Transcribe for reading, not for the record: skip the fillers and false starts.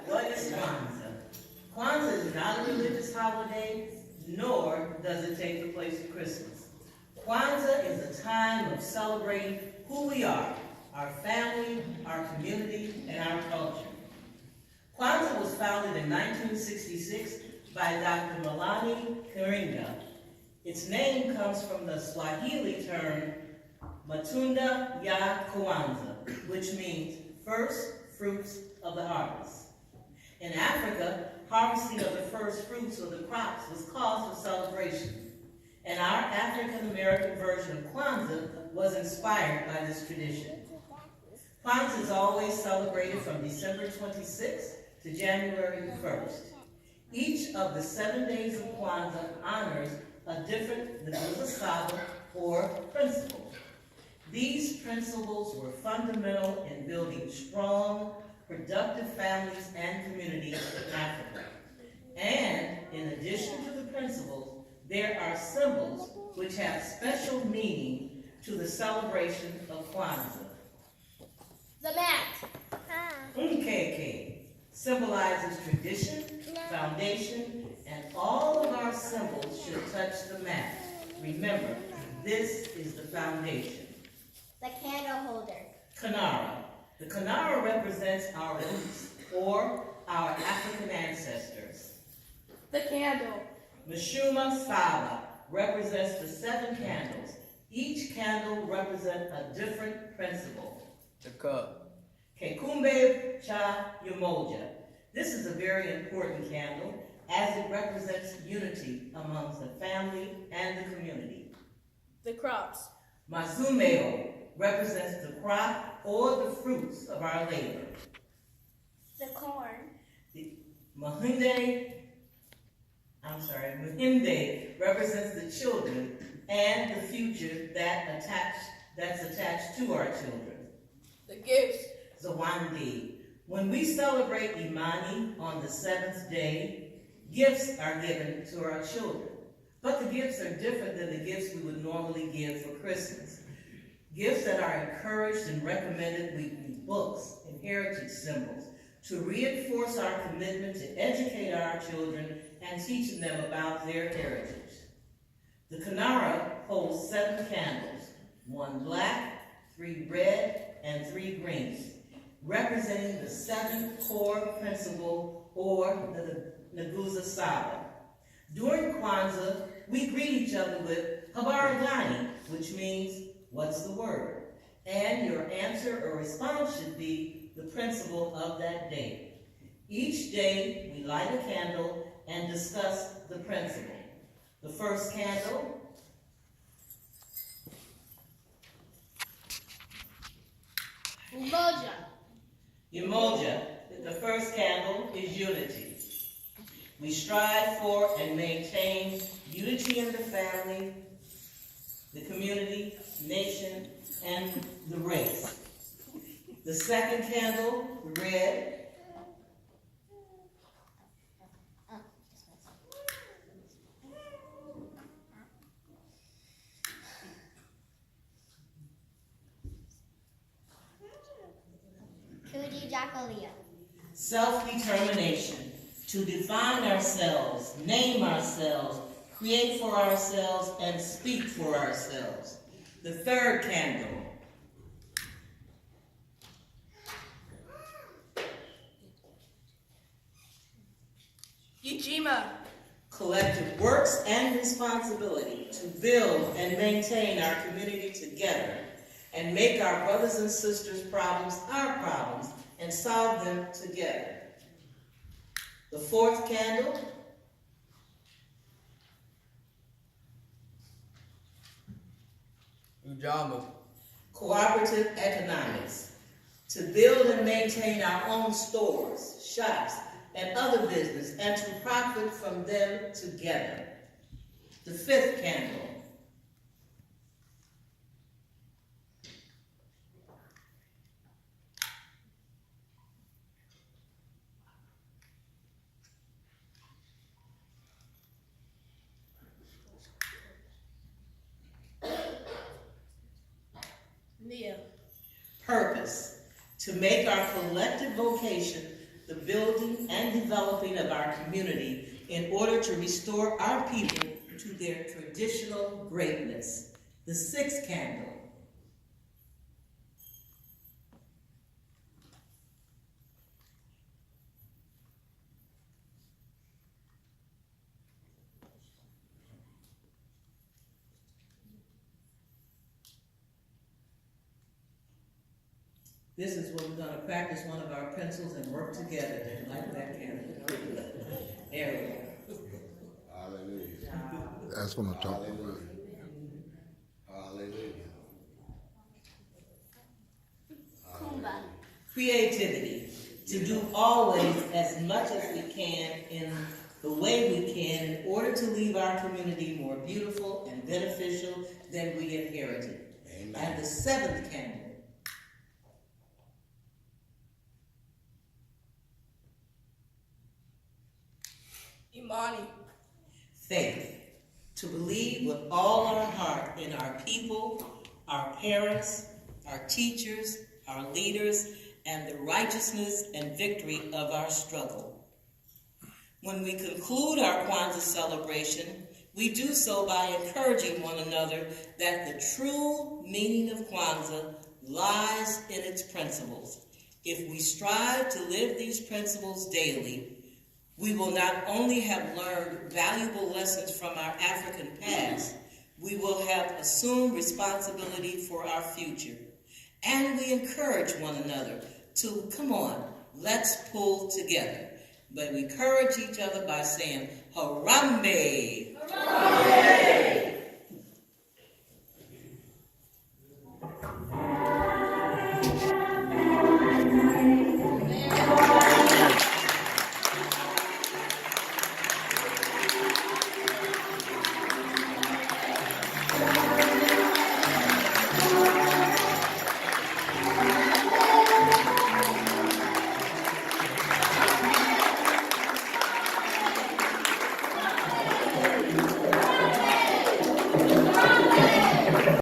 What is Kwanzaa? Kwanzaa is not a religious holiday, nor does it take the place of Christmas. Kwanzaa is a time of celebrating who we are, our family, our community, and our culture. Kwanzaa was founded in 1966 by Dr. Malani Karinga. Its name comes from the Swahili term Matunda ya Kwanzaa, which means first fruits of the harvest. In Africa, harvesting of the first fruits of the crops was cause for celebration, and our African-American version of Kwanzaa was inspired by this tradition. Kwanzaa is always celebrated from December 26th to January 1st. Each of the 7 days of Kwanzaa honors a different Ndugu or principle. These principles were fundamental in building strong, productive families and communities in Africa. And in addition to the principles, there are symbols which have special meaning to the celebration of Kwanzaa. The mat. Nkeke symbolizes tradition, foundation, and all of our symbols should touch the mat. Remember, this is the foundation. The candle holder. Kinara. The Kinara represents our roots, or our African ancestors. The candle. Mashuma Saba represents the 7 candles. Each candle represents a different principle. The cup. Kekumbe Cha Umoja. This is a very important candle as it represents unity amongst the family and the community. The crops. Mazumeo represents the crop or the fruits of our labor. The corn. The Mahinde represents the children and the future that's attached to our children. The gifts. Zawandi. When we celebrate Imani on the 7th day, gifts are given to our children. But the gifts are different than the gifts we would normally give for Christmas. Gifts that are encouraged and recommended would be books and heritage symbols to reinforce our commitment to educate our children and teaching them about their heritage. The Kinara holds 7 candles, 1 black, 3 red, and 3 green, representing the 7 core principle or the Naguza Saba. During Kwanzaa, we greet each other with Habaragani, which means, what's the word? And your answer or response should be the principle of that day. Each day, we light a candle and discuss the principle. The first candle, Umoja. Umoja. The first candle is unity. We strive for and maintain unity in the family, the community, nation, and the race. The second candle, red, self-determination, to define ourselves, name ourselves, create for ourselves, and speak for ourselves. The third candle, Ujima. collective works and responsibility to build and maintain our community together and make our brothers and sisters' problems our problems and solve them together. The fourth candle, Ujama. cooperative economics, to build and maintain our own stores, shops, and other business, and to profit from them together. The fifth candle. Nia. Purpose. To make our collective vocation the building and developing of our community in order to restore our people to their traditional greatness. The sixth candle. This is where we're going to practice one of our pencils and work together like that candle. There we go. Hallelujah. That's what I'm talking about. Hallelujah. Kumba. Creativity. To do always as much as we can in the way we can in order to leave our community more beautiful and beneficial than we inherited. Amen. And the seventh candle. Imani. Faith. To believe with all our heart in our people, our parents, our teachers, our leaders, and the righteousness and victory of our struggle. When we conclude our Kwanzaa celebration, we do so by encouraging one another that the true meaning of Kwanzaa lies in its principles. If we strive to live these principles daily, we will not only have learned valuable lessons from our African past, we will have assumed responsibility for our future. And we encourage one another to, come on, let's pull together. But we encourage each other by saying, Harambe! Harambe!